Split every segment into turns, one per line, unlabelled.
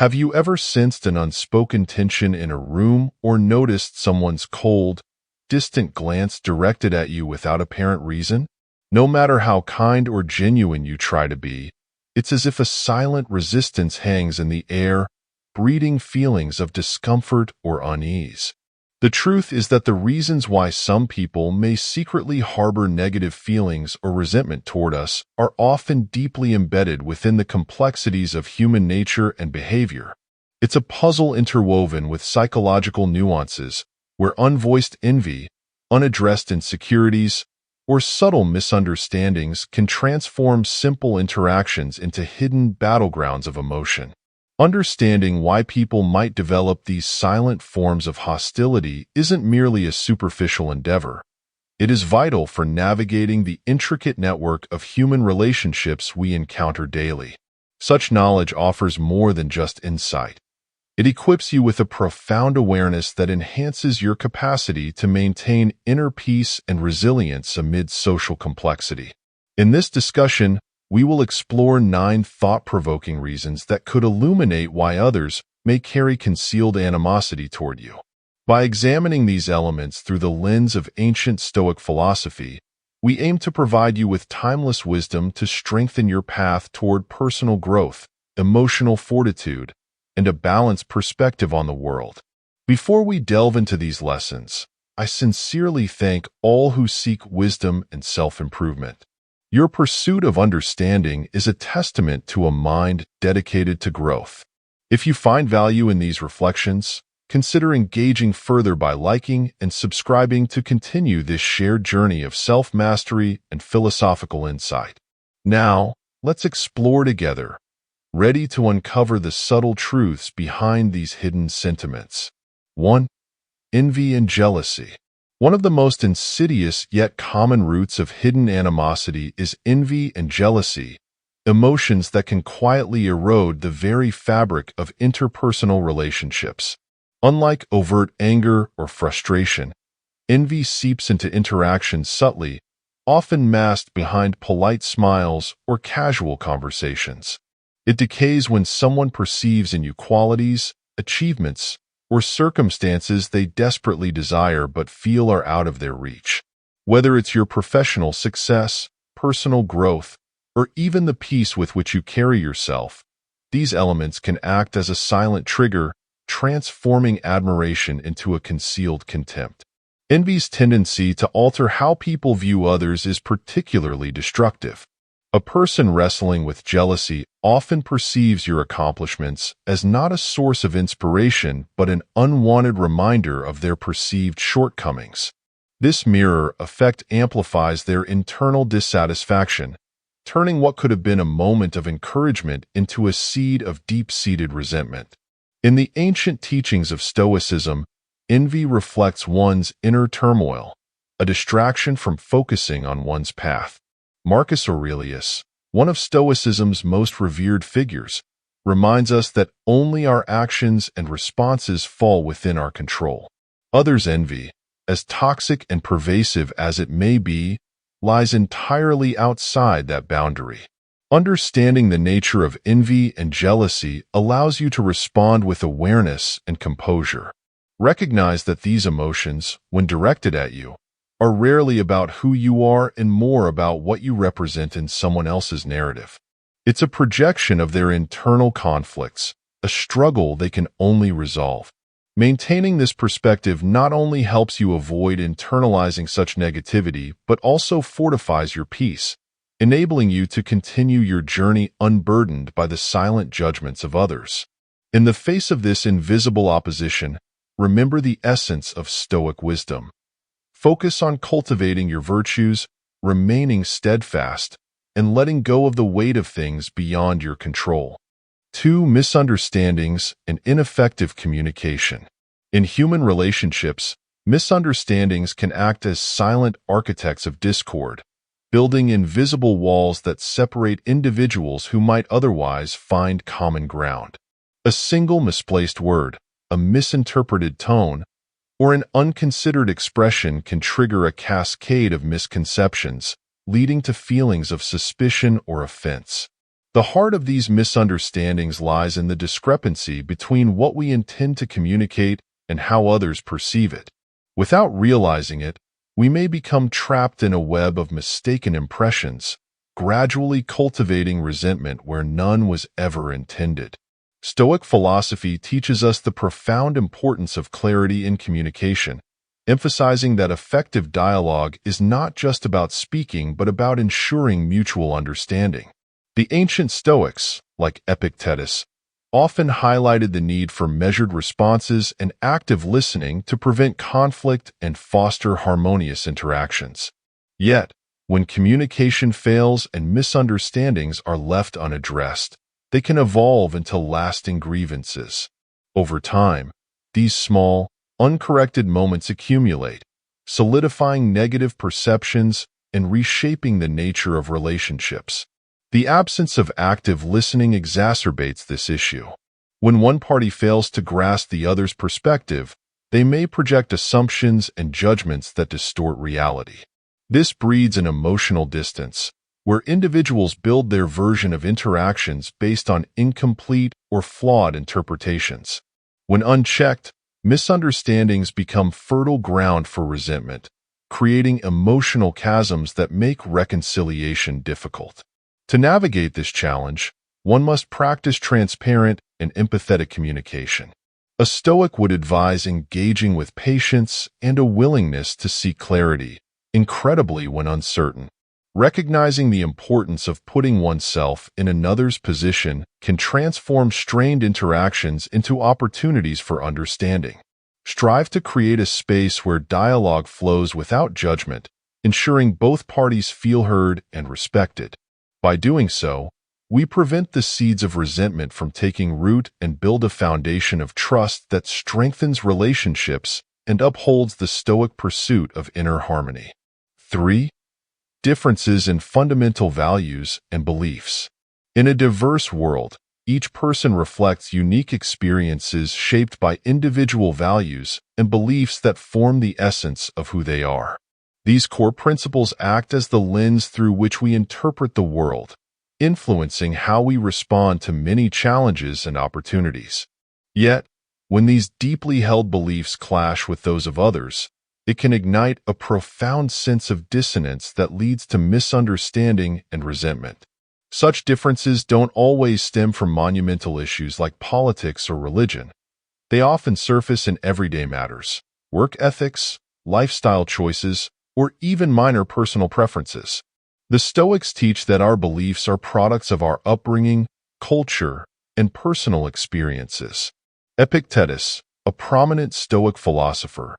Have you ever sensed an unspoken tension in a room or noticed someone's cold, distant glance directed at you without apparent reason? No matter how kind or genuine you try to be, it's as if a silent resistance hangs in the air, breeding feelings of discomfort or unease. The truth is that the reasons why some people may secretly harbor negative feelings or resentment toward us are often deeply embedded within the complexities of human nature and behavior. It's a puzzle interwoven with psychological nuances, where unvoiced envy, unaddressed insecurities, or subtle misunderstandings can transform simple interactions into hidden battlegrounds of emotion. Understanding why people might develop these silent forms of hostility isn't merely a superficial endeavor. It is vital for navigating the intricate network of human relationships we encounter daily. Such knowledge offers more than just insight. It equips you with a profound awareness that enhances your capacity to maintain inner peace and resilience amid social complexity. In this discussion, we will explore 9 thought-provoking reasons that could illuminate why others may carry concealed animosity toward you. By examining these elements through the lens of ancient Stoic philosophy, we aim to provide you with timeless wisdom to strengthen your path toward personal growth, emotional fortitude, and a balanced perspective on the world. Before we delve into these lessons, I sincerely thank all who seek wisdom and self-improvement. Your pursuit of understanding is a testament to a mind dedicated to growth. If you find value in these reflections, consider engaging further by liking and subscribing to continue this shared journey of self-mastery and philosophical insight. Now, let's explore together, ready to uncover the subtle truths behind these hidden sentiments. 1. Envy and jealousy. One of the most insidious yet common roots of hidden animosity is envy and jealousy, emotions that can quietly erode the very fabric of interpersonal relationships. Unlike overt anger or frustration, envy seeps into interactions subtly, often masked behind polite smiles or casual conversations. It decays when someone perceives in you qualities, achievements, or circumstances they desperately desire but feel are out of their reach. Whether it's your professional success, personal growth, or even the peace with which you carry yourself, these elements can act as a silent trigger, transforming admiration into a concealed contempt. Envy's tendency to alter how people view others is particularly destructive. A person wrestling with jealousy often perceives your accomplishments as not a source of inspiration but an unwanted reminder of their perceived shortcomings. This mirror effect amplifies their internal dissatisfaction, turning what could have been a moment of encouragement into a seed of deep-seated resentment. In the ancient teachings of Stoicism, envy reflects one's inner turmoil, a distraction from focusing on one's path. Marcus Aurelius, one of Stoicism's most revered figures, reminds us that only our actions and responses fall within our control. Others' envy, as toxic and pervasive as it may be, lies entirely outside that boundary. Understanding the nature of envy and jealousy allows you to respond with awareness and composure. Recognize that these emotions, when directed at you, are rarely about who you are and more about what you represent in someone else's narrative. It's a projection of their internal conflicts, a struggle they can only resolve. Maintaining this perspective not only helps you avoid internalizing such negativity, but also fortifies your peace, enabling you to continue your journey unburdened by the silent judgments of others. In the face of this invisible opposition, remember the essence of Stoic wisdom. Focus on cultivating your virtues, remaining steadfast, and letting go of the weight of things beyond your control. 2. Misunderstandings and ineffective communication. In human relationships, misunderstandings can act as silent architects of discord, building invisible walls that separate individuals who might otherwise find common ground. A single misplaced word, a misinterpreted tone, or an unconsidered expression can trigger a cascade of misconceptions, leading to feelings of suspicion or offense. The heart of these misunderstandings lies in the discrepancy between what we intend to communicate and how others perceive it. Without realizing it, we may become trapped in a web of mistaken impressions, gradually cultivating resentment where none was ever intended. Stoic philosophy teaches us the profound importance of clarity in communication, emphasizing that effective dialogue is not just about speaking but about ensuring mutual understanding. The ancient Stoics, like Epictetus, often highlighted the need for measured responses and active listening to prevent conflict and foster harmonious interactions. Yet, when communication fails and misunderstandings are left unaddressed, they can evolve into lasting grievances. Over time, these small, uncorrected moments accumulate, solidifying negative perceptions and reshaping the nature of relationships. The absence of active listening exacerbates this issue. When one party fails to grasp the other's perspective, they may project assumptions and judgments that distort reality. This breeds an emotional distance, where individuals build their version of interactions based on incomplete or flawed interpretations. When unchecked, misunderstandings become fertile ground for resentment, creating emotional chasms that make reconciliation difficult. To navigate this challenge, one must practice transparent and empathetic communication. A Stoic would advise engaging with patience and a willingness to seek clarity, incredibly when uncertain. Recognizing the importance of putting oneself in another's position can transform strained interactions into opportunities for understanding. Strive to create a space where dialogue flows without judgment, ensuring both parties feel heard and respected. By doing so, we prevent the seeds of resentment from taking root and build a foundation of trust that strengthens relationships and upholds the Stoic pursuit of inner harmony. 3. Differences in fundamental values and beliefs. In a diverse world, each person reflects unique experiences shaped by individual values and beliefs that form the essence of who they are. These core principles act as the lens through which we interpret the world, influencing how we respond to many challenges and opportunities. Yet, when these deeply held beliefs clash with those of others, it can ignite a profound sense of dissonance that leads to misunderstanding and resentment. Such differences don't always stem from monumental issues like politics or religion. They often surface in everyday matters, work ethics, lifestyle choices, or even minor personal preferences. The Stoics teach that our beliefs are products of our upbringing, culture, and personal experiences. Epictetus, a prominent Stoic philosopher,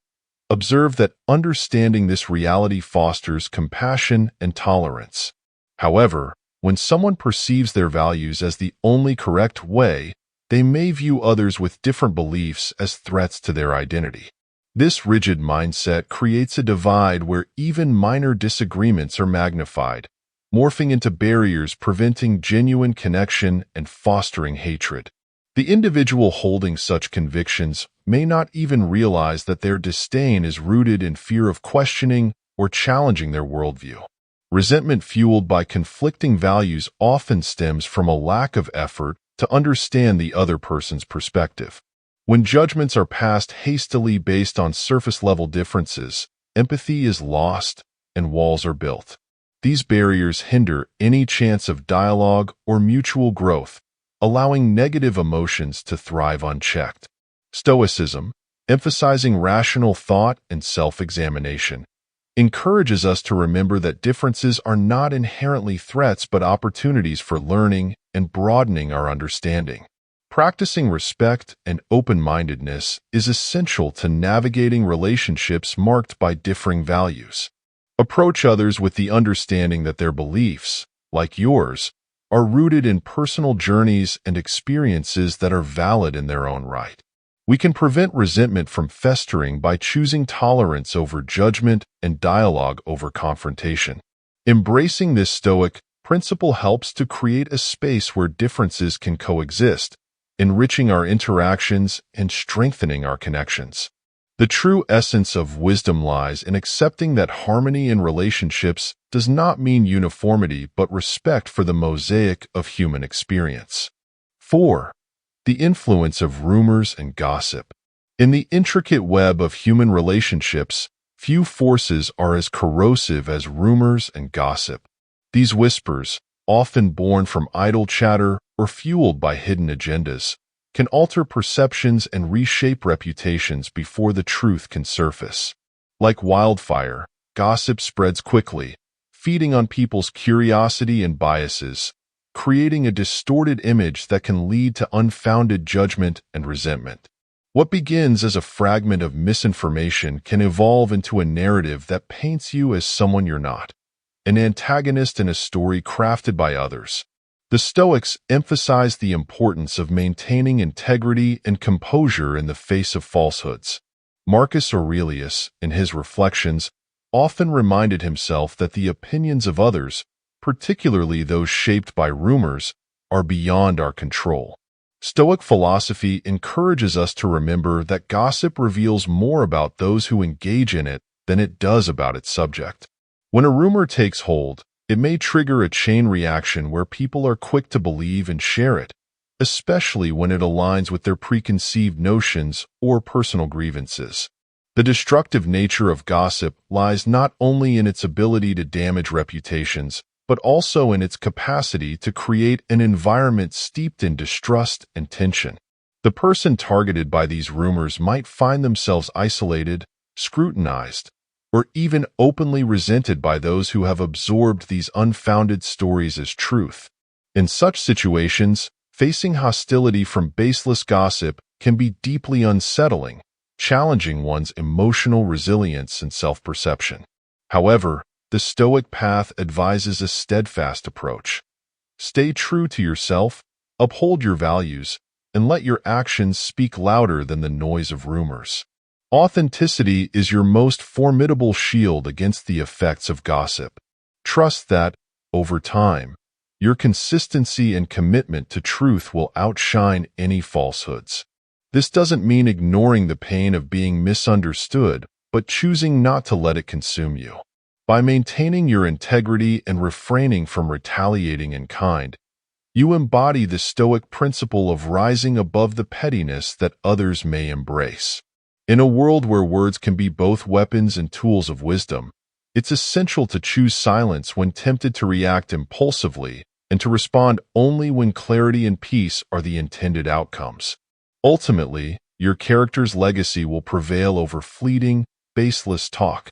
observed that understanding this reality fosters compassion and tolerance. However, when someone perceives their values as the only correct way, they may view others with different beliefs as threats to their identity. This rigid mindset creates a divide where even minor disagreements are magnified, morphing into barriers preventing genuine connection and fostering hatred. The individual holding such convictions may not even realize that their disdain is rooted in fear of questioning or challenging their worldview. Resentment fueled by conflicting values often stems from a lack of effort to understand the other person's perspective. When judgments are passed hastily based on surface-level differences, empathy is lost and walls are built. These barriers hinder any chance of dialogue or mutual growth, allowing negative emotions to thrive unchecked. Stoicism, emphasizing rational thought and self-examination, encourages us to remember that differences are not inherently threats but opportunities for learning and broadening our understanding. Practicing respect and open-mindedness is essential to navigating relationships marked by differing values. Approach others with the understanding that their beliefs, like yours, are rooted in personal journeys and experiences that are valid in their own right. We can prevent resentment from festering by choosing tolerance over judgment and dialogue over confrontation. Embracing this Stoic principle helps to create a space where differences can coexist, enriching our interactions and strengthening our connections. The true essence of wisdom lies in accepting that harmony in relationships does not mean uniformity but respect for the mosaic of human experience. 4. The influence of rumors and gossip. In the intricate web of human relationships, few forces are as corrosive as rumors and gossip. These whispers, often born from idle chatter or fueled by hidden agendas, can alter perceptions and reshape reputations before the truth can surface. Like wildfire, gossip spreads quickly, feeding on people's curiosity and biases, creating a distorted image that can lead to unfounded judgment and resentment. What begins as a fragment of misinformation can evolve into a narrative that paints you as someone you're not, an antagonist in a story crafted by others. The Stoics emphasized the importance of maintaining integrity and composure in the face of falsehoods. Marcus Aurelius, in his reflections, often reminded himself that the opinions of others, particularly those shaped by rumors, are beyond our control. Stoic philosophy encourages us to remember that gossip reveals more about those who engage in it than it does about its subject. When a rumor takes hold, it may trigger a chain reaction where people are quick to believe and share it, especially when it aligns with their preconceived notions or personal grievances. The destructive nature of gossip lies not only in its ability to damage reputations, but also in its capacity to create an environment steeped in distrust and tension. The person targeted by these rumors might find themselves isolated, scrutinized, or even openly resented by those who have absorbed these unfounded stories as truth. In such situations, facing hostility from baseless gossip can be deeply unsettling, challenging one's emotional resilience and self-perception. However, the Stoic path advises a steadfast approach. Stay true to yourself, uphold your values, and let your actions speak louder than the noise of rumors. Authenticity is your most formidable shield against the effects of gossip. Trust that, over time, your consistency and commitment to truth will outshine any falsehoods. This doesn't mean ignoring the pain of being misunderstood, but choosing not to let it consume you. By maintaining your integrity and refraining from retaliating in kind, you embody the Stoic principle of rising above the pettiness that others may embrace. In a world where words can be both weapons and tools of wisdom, it's essential to choose silence when tempted to react impulsively and to respond only when clarity and peace are the intended outcomes. Ultimately, your character's legacy will prevail over fleeting, baseless talk,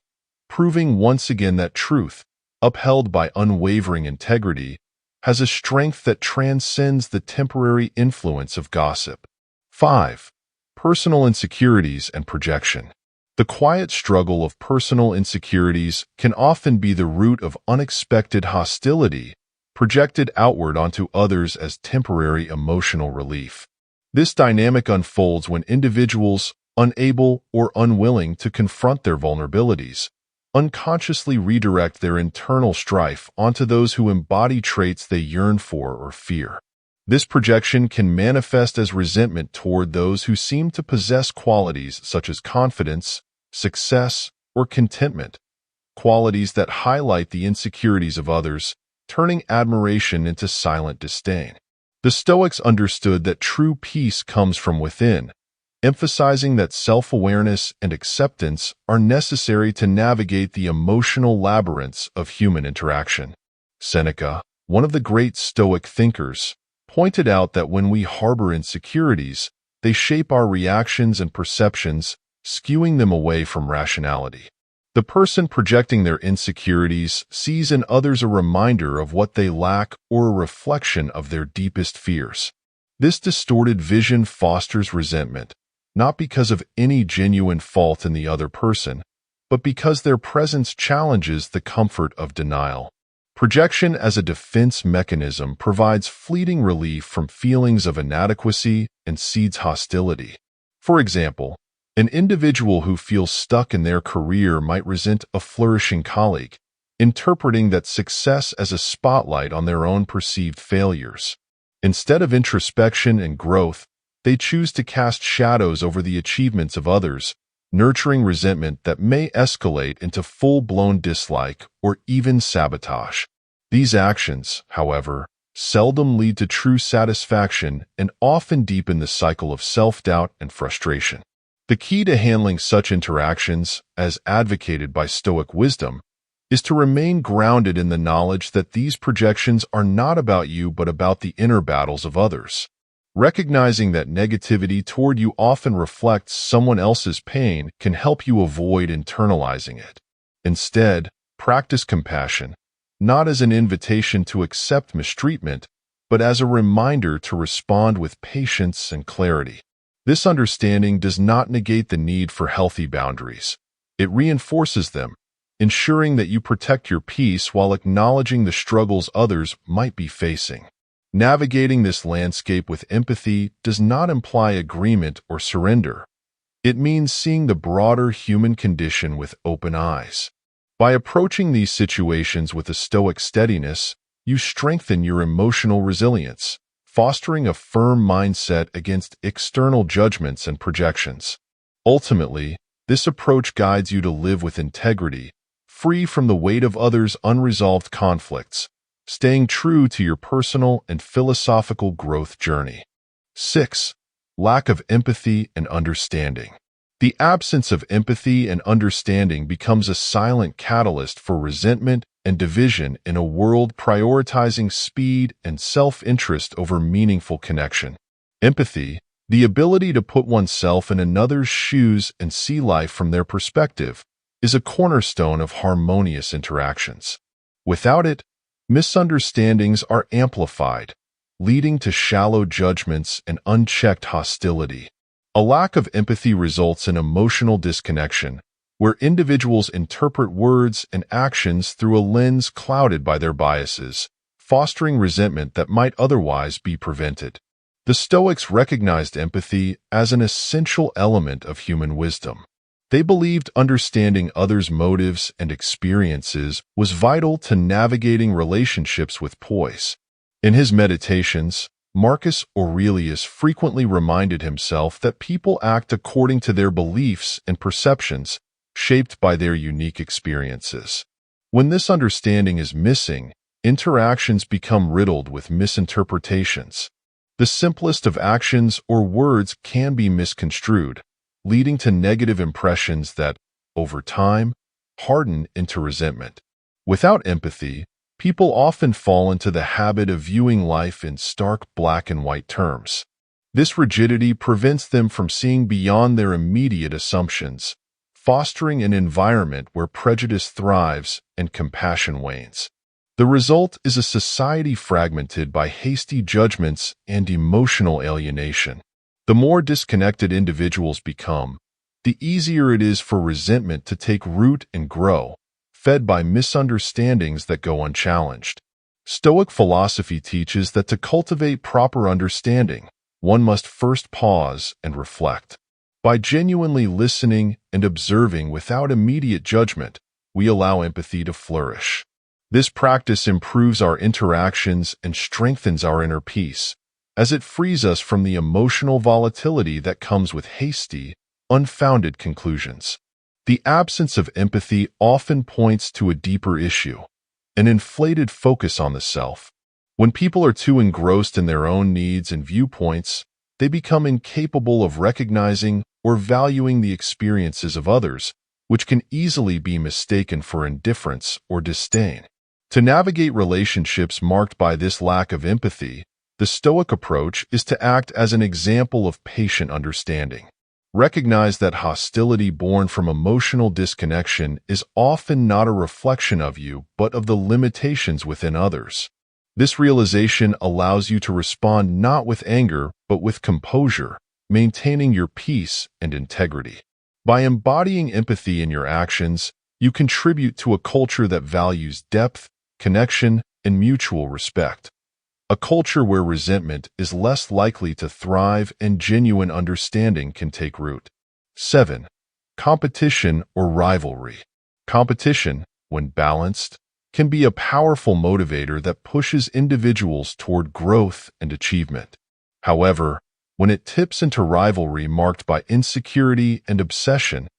proving once again that truth, upheld by unwavering integrity, has a strength that transcends the temporary influence of gossip. 5. Personal insecurities and projection. The quiet struggle of personal insecurities can often be the root of unexpected hostility, projected outward onto others as temporary emotional relief. This dynamic unfolds when individuals, unable or unwilling to confront their vulnerabilities, unconsciously redirect their internal strife onto those who embody traits they yearn for or fear. This projection can manifest as resentment toward those who seem to possess qualities such as confidence, success, or contentment, qualities that highlight the insecurities of others, turning admiration into silent disdain. The Stoics understood that true peace comes from within, emphasizing that self-awareness and acceptance are necessary to navigate the emotional labyrinths of human interaction. Seneca, one of the great Stoic thinkers, pointed out that when we harbor insecurities, they shape our reactions and perceptions, skewing them away from rationality. The person projecting their insecurities sees in others a reminder of what they lack or a reflection of their deepest fears. This distorted vision fosters resentment, not because of any genuine fault in the other person, but because their presence challenges the comfort of denial. Projection as a defense mechanism provides fleeting relief from feelings of inadequacy and seeds hostility. For example, an individual who feels stuck in their career might resent a flourishing colleague, interpreting that success as a spotlight on their own perceived failures. Instead of introspection and growth, they choose to cast shadows over the achievements of others, nurturing resentment that may escalate into full-blown dislike or even sabotage. These actions, however, seldom lead to true satisfaction and often deepen the cycle of self-doubt and frustration. The key to handling such interactions, as advocated by Stoic wisdom, is to remain grounded in the knowledge that these projections are not about you but about the inner battles of others. Recognizing that negativity toward you often reflects someone else's pain can help you avoid internalizing it. Instead, practice compassion, not as an invitation to accept mistreatment, but as a reminder to respond with patience and clarity. This understanding does not negate the need for healthy boundaries. It reinforces them, ensuring that you protect your peace while acknowledging the struggles others might be facing. Navigating this landscape with empathy does not imply agreement or surrender. It means seeing the broader human condition with open eyes. By approaching these situations with a Stoic steadiness, you strengthen your emotional resilience, fostering a firm mindset against external judgments and projections. Ultimately, this approach guides you to live with integrity, free from the weight of others' unresolved conflicts, staying true to your personal and philosophical growth journey. 6. Lack of empathy and understanding. The absence of empathy and understanding becomes a silent catalyst for resentment and division in a world prioritizing speed and self-interest over meaningful connection. Empathy, the ability to put oneself in another's shoes and see life from their perspective, is a cornerstone of harmonious interactions. Without it, misunderstandings are amplified, leading to shallow judgments and unchecked hostility. A lack of empathy results in emotional disconnection, where individuals interpret words and actions through a lens clouded by their biases, fostering resentment that might otherwise be prevented. The Stoics recognized empathy as an essential element of human wisdom. They believed understanding others' motives and experiences was vital to navigating relationships with poise. In his meditations, Marcus Aurelius frequently reminded himself that people act according to their beliefs and perceptions, shaped by their unique experiences. When this understanding is missing, interactions become riddled with misinterpretations. The simplest of actions or words can be misconstrued, leading to negative impressions that, over time, harden into resentment. Without empathy, people often fall into the habit of viewing life in stark black and white terms. This rigidity prevents them from seeing beyond their immediate assumptions, fostering an environment where prejudice thrives and compassion wanes. The result is a society fragmented by hasty judgments and emotional alienation. The more disconnected individuals become, the easier it is for resentment to take root and grow, fed by misunderstandings that go unchallenged. Stoic philosophy teaches that to cultivate proper understanding, one must first pause and reflect. By genuinely listening and observing without immediate judgment, we allow empathy to flourish. This practice improves our interactions and strengthens our inner peace, as it frees us from the emotional volatility that comes with hasty, unfounded conclusions. The absence of empathy often points to a deeper issue, an inflated focus on the self. When people are too engrossed in their own needs and viewpoints, they become incapable of recognizing or valuing the experiences of others, which can easily be mistaken for indifference or disdain. To navigate relationships marked by this lack of empathy, the Stoic approach is to act as an example of patient understanding. Recognize that hostility born from emotional disconnection is often not a reflection of you, but of the limitations within others. This realization allows you to respond not with anger, but with composure, maintaining your peace and integrity. By embodying empathy in your actions, you contribute to a culture that values depth, connection, and mutual respect. A culture where resentment is less likely to thrive and genuine understanding can take root. 7. Competition or rivalry. Competition, when balanced, can be a powerful motivator that pushes individuals toward growth and achievement. However, when it tips into rivalry marked by insecurity and obsession,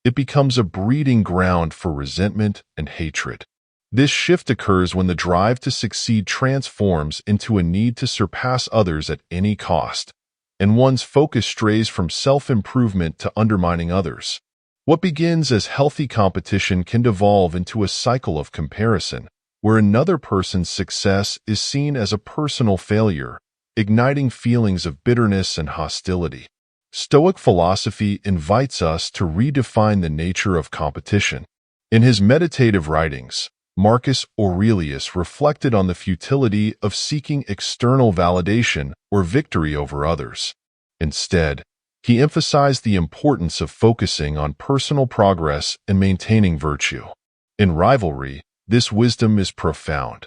it becomes a breeding ground for resentment and hatred. This shift occurs when the drive to succeed transforms into a need to surpass others at any cost, and one's focus strays from self-improvement to undermining others. What begins as healthy competition can devolve into a cycle of comparison, where another person's success is seen as a personal failure, igniting feelings of bitterness and hostility. Stoic philosophy invites us to redefine the nature of competition. In his meditative writings, Marcus Aurelius reflected on the futility of seeking external validation or victory over others. Instead, he emphasized the importance of focusing on personal progress and maintaining virtue. In Rivalry, this wisdom is profound.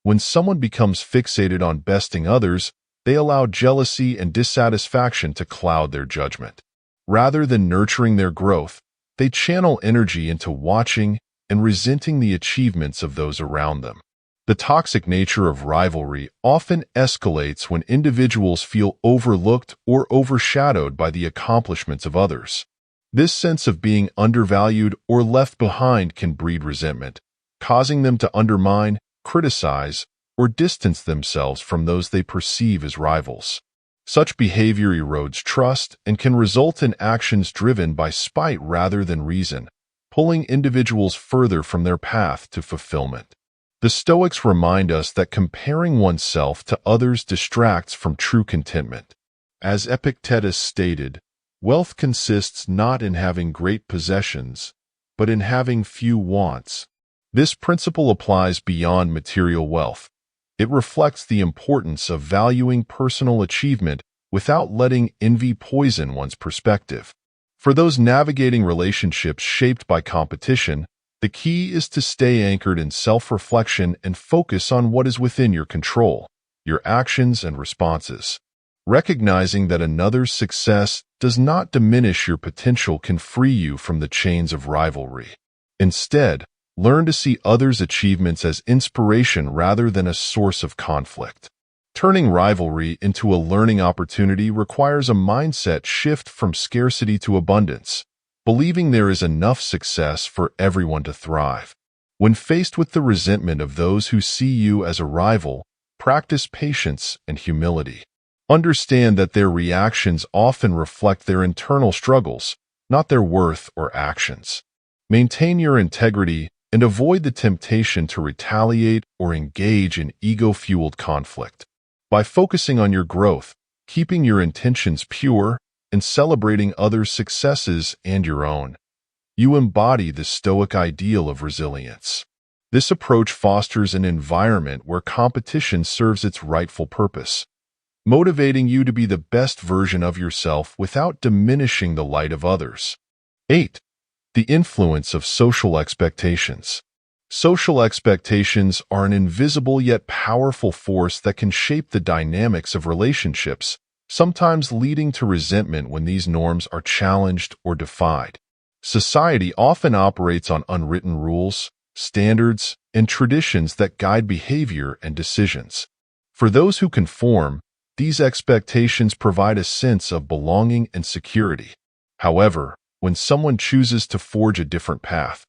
When someone becomes fixated on besting others, they allow jealousy and dissatisfaction to cloud their judgment. Rather than nurturing their growth, they channel energy into watching and resenting the achievements of those around them. The toxic nature of rivalry often escalates when individuals feel overlooked or overshadowed by the accomplishments of others. This sense of being undervalued or left behind can breed resentment, causing them to undermine, criticize, or distance themselves from those they perceive as rivals. Such behavior erodes trust and can result in actions driven by spite rather than reason, pulling individuals further from their path to fulfillment. The Stoics remind us that comparing oneself to others distracts from true contentment. As Epictetus stated, wealth consists not in having great possessions, but in having few wants. This principle applies beyond material wealth. It reflects the importance of valuing personal achievement without letting envy poison one's perspective. For those navigating relationships shaped by competition, the key is to stay anchored in self-reflection and focus on what is within your control, your actions and responses. Recognizing that another's success does not diminish your potential can free you from the chains of rivalry. Instead, learn to see others' achievements as inspiration rather than a source of conflict. Turning rivalry into a learning opportunity requires a mindset shift from scarcity to abundance, believing there is enough success for everyone to thrive. When faced with the resentment of those who see you as a rival, practice patience and humility. Understand that their reactions often reflect their internal struggles, not their worth or actions. Maintain your integrity and avoid the temptation to retaliate or engage in ego-fueled conflict. By focusing on your growth, keeping your intentions pure, and celebrating others' successes and your own, you embody the Stoic ideal of resilience. This approach fosters an environment where competition serves its rightful purpose, motivating you to be the best version of yourself without diminishing the light of others. 8. The influence of social expectations. Social expectations are an invisible yet powerful force that can shape the dynamics of relationships, sometimes leading to resentment when these norms are challenged or defied. Society often operates on unwritten rules, standards, and traditions that guide behavior and decisions. For those who conform, these expectations provide a sense of belonging and security. However, when someone chooses to forge a different path,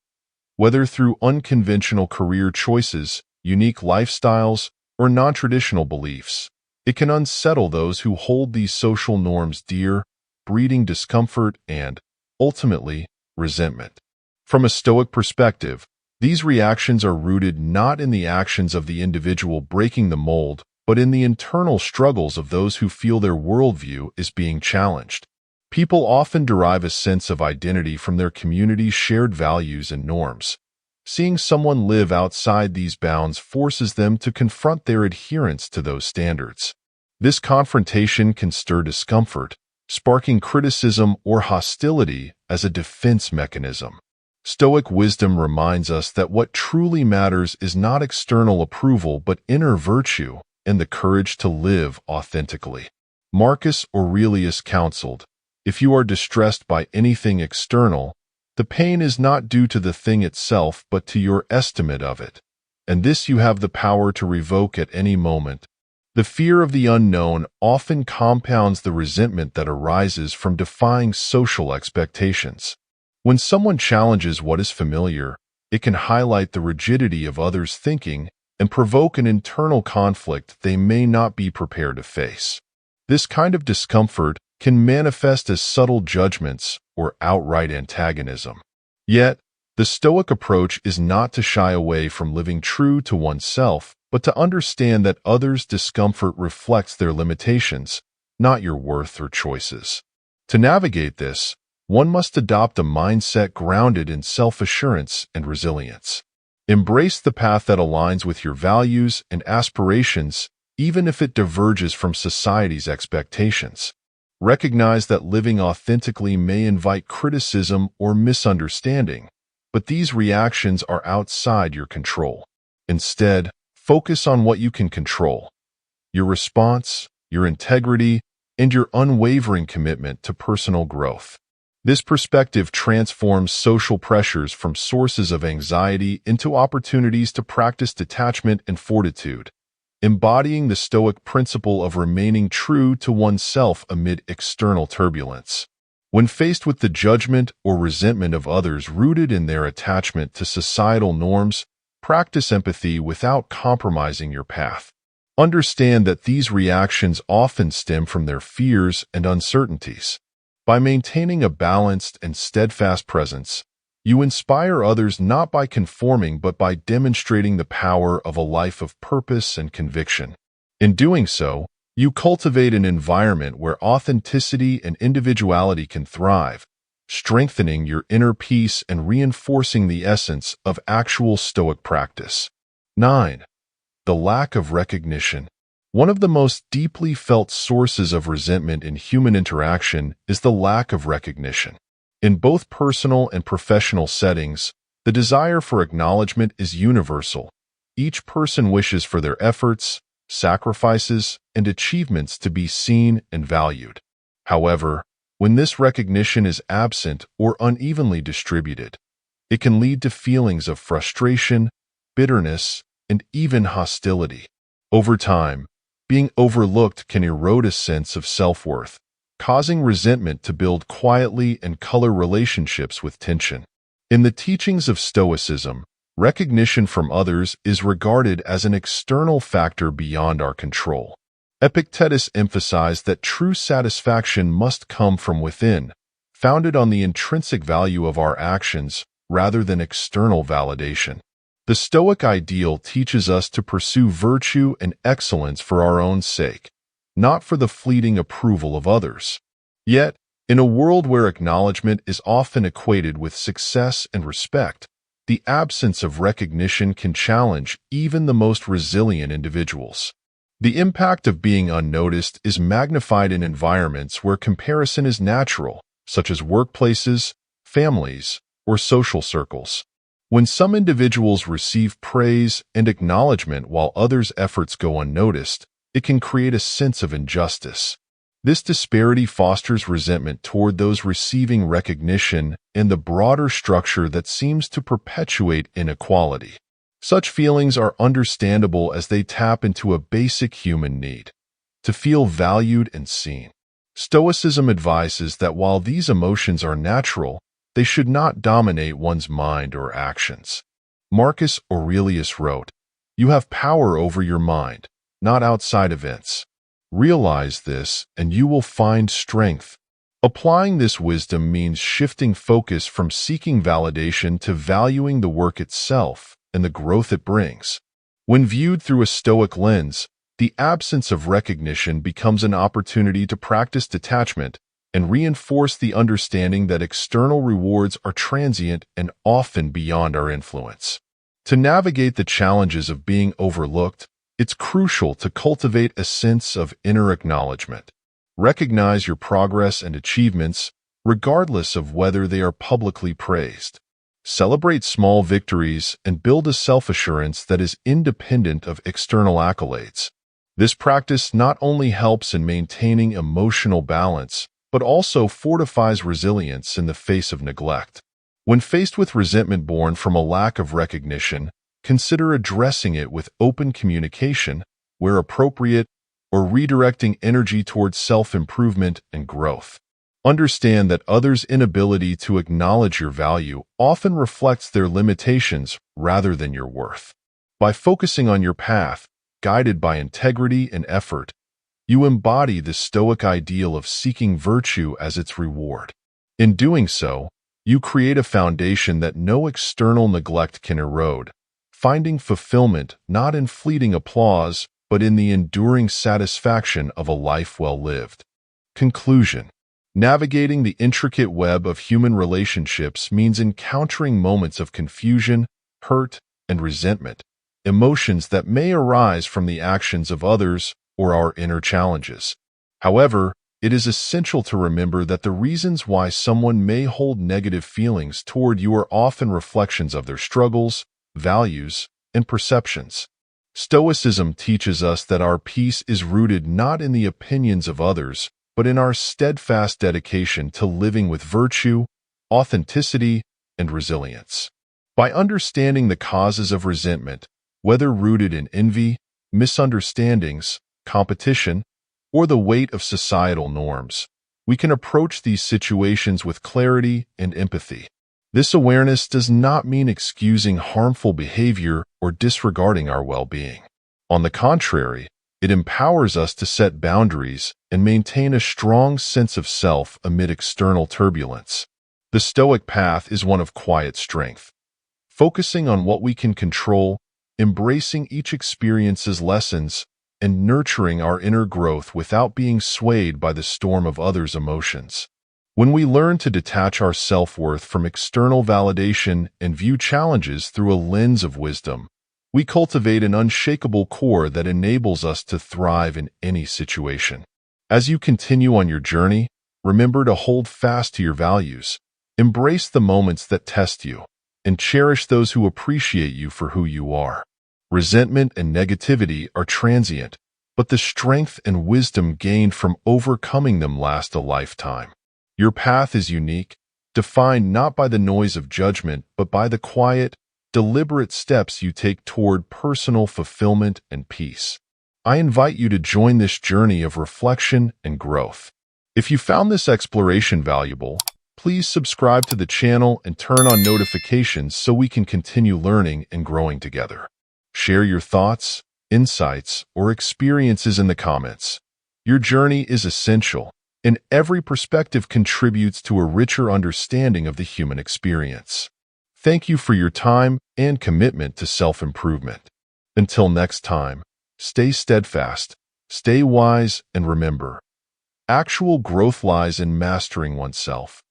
whether through unconventional career choices, unique lifestyles, or non-traditional beliefs, it can unsettle those who hold these social norms dear, breeding discomfort and, ultimately, resentment. From a Stoic perspective, these reactions are rooted not in the actions of the individual breaking the mold, but in the internal struggles of those who feel their worldview is being challenged. People often derive a sense of identity from their community's shared values and norms. Seeing someone live outside these bounds forces them to confront their adherence to those standards. This confrontation can stir discomfort, sparking criticism or hostility as a defense mechanism. Stoic wisdom reminds us that what truly matters is not external approval but inner virtue and the courage to live authentically. Marcus Aurelius counseled, "If you are distressed by anything external, the pain is not due to the thing itself but to your estimate of it, and this you have the power to revoke at any moment." The fear of the unknown often compounds the resentment that arises from defying social expectations. When someone challenges what is familiar, it can highlight the rigidity of others' thinking and provoke an internal conflict they may not be prepared to face. This kind of discomfort can manifest as subtle judgments or outright antagonism. Yet, the Stoic approach is not to shy away from living true to oneself, but to understand that others' discomfort reflects their limitations, not your worth or choices. To navigate this, one must adopt a mindset grounded in self-assurance and resilience. Embrace the path that aligns with your values and aspirations, even if it diverges from society's expectations. Recognize that living authentically may invite criticism or misunderstanding, but these reactions are outside your control. Instead, focus on what you can control: your response, your integrity, and your unwavering commitment to personal growth. This perspective transforms social pressures from sources of anxiety into opportunities to practice detachment and fortitude, embodying the Stoic principle of remaining true to oneself amid external turbulence. When faced with the judgment or resentment of others rooted in their attachment to societal norms, practice empathy without compromising your path. Understand that these reactions often stem from their fears and uncertainties. By maintaining a balanced and steadfast presence, you inspire others not by conforming but by demonstrating the power of a life of purpose and conviction. In doing so, you cultivate an environment where authenticity and individuality can thrive, strengthening your inner peace and reinforcing the essence of actual Stoic practice. 9. The lack of recognition. One of the most deeply felt sources of resentment in human interaction is the lack of recognition. In both personal and professional settings, the desire for acknowledgement is universal. Each person wishes for their efforts, sacrifices, and achievements to be seen and valued. However, when this recognition is absent or unevenly distributed, it can lead to feelings of frustration, bitterness, and even hostility. Over time, being overlooked can erode a sense of self-worth, causing resentment to build quietly and color relationships with tension. In the teachings of Stoicism, recognition from others is regarded as an external factor beyond our control. Epictetus emphasized that true satisfaction must come from within, founded on the intrinsic value of our actions rather than external validation. The Stoic ideal teaches us to pursue virtue and excellence for our own sake, not for the fleeting approval of others. Yet, in a world where acknowledgement is often equated with success and respect, the absence of recognition can challenge even the most resilient individuals. The impact of being unnoticed is magnified in environments where comparison is natural, such as workplaces, families, or social circles. When some individuals receive praise and acknowledgement while others' efforts go unnoticed, it can create a sense of injustice. This disparity fosters resentment toward those receiving recognition and the broader structure that seems to perpetuate inequality. Such feelings are understandable as they tap into a basic human need: to feel valued and seen. Stoicism advises that while these emotions are natural, they should not dominate one's mind or actions. Marcus Aurelius wrote, "You have power over your mind, not outside events. Realize this, and you will find strength." Applying this wisdom means shifting focus from seeking validation to valuing the work itself and the growth it brings. When viewed through a Stoic lens, the absence of recognition becomes an opportunity to practice detachment and reinforce the understanding that external rewards are transient and often beyond our influence. To navigate the challenges of being overlooked, it's crucial to cultivate a sense of inner acknowledgement. Recognize your progress and achievements, regardless of whether they are publicly praised. Celebrate small victories and build a self-assurance that is independent of external accolades. This practice not only helps in maintaining emotional balance, but also fortifies resilience in the face of neglect. When faced with resentment born from a lack of recognition, consider addressing it with open communication, where appropriate, or redirecting energy towards self-improvement and growth. Understand that others' inability to acknowledge your value often reflects their limitations rather than your worth. By focusing on your path, guided by integrity and effort, you embody the Stoic ideal of seeking virtue as its reward. In doing so, you create a foundation that no external neglect can erode, finding fulfillment not in fleeting applause, but in the enduring satisfaction of a life well lived. Conclusion. Navigating the intricate web of human relationships means encountering moments of confusion, hurt, and resentment, emotions that may arise from the actions of others or our inner challenges. However, it is essential to remember that the reasons why someone may hold negative feelings toward you are often reflections of their struggles, values, and perceptions. Stoicism teaches us that our peace is rooted not in the opinions of others, but in our steadfast dedication to living with virtue, authenticity, and resilience. By understanding the causes of resentment, whether rooted in envy, misunderstandings, competition, or the weight of societal norms, we can approach these situations with clarity and empathy. This awareness does not mean excusing harmful behavior or disregarding our well-being. On the contrary, it empowers us to set boundaries and maintain a strong sense of self amid external turbulence. The Stoic path is one of quiet strength, focusing on what we can control, embracing each experience's lessons, and nurturing our inner growth without being swayed by the storm of others' emotions. When we learn to detach our self-worth from external validation and view challenges through a lens of wisdom, we cultivate an unshakable core that enables us to thrive in any situation. As you continue on your journey, remember to hold fast to your values, embrace the moments that test you, and cherish those who appreciate you for who you are. Resentment and negativity are transient, but the strength and wisdom gained from overcoming them last a lifetime. Your path is unique, defined not by the noise of judgment, but by the quiet, deliberate steps you take toward personal fulfillment and peace. I invite you to join this journey of reflection and growth. If you found this exploration valuable, please subscribe to the channel and turn on notifications so we can continue learning and growing together. Share your thoughts, insights, or experiences in the comments. Your journey is essential, and every perspective contributes to a richer understanding of the human experience. Thank you for your time and commitment to self-improvement. Until next time, stay steadfast, stay wise, and remember, actual growth lies in mastering oneself.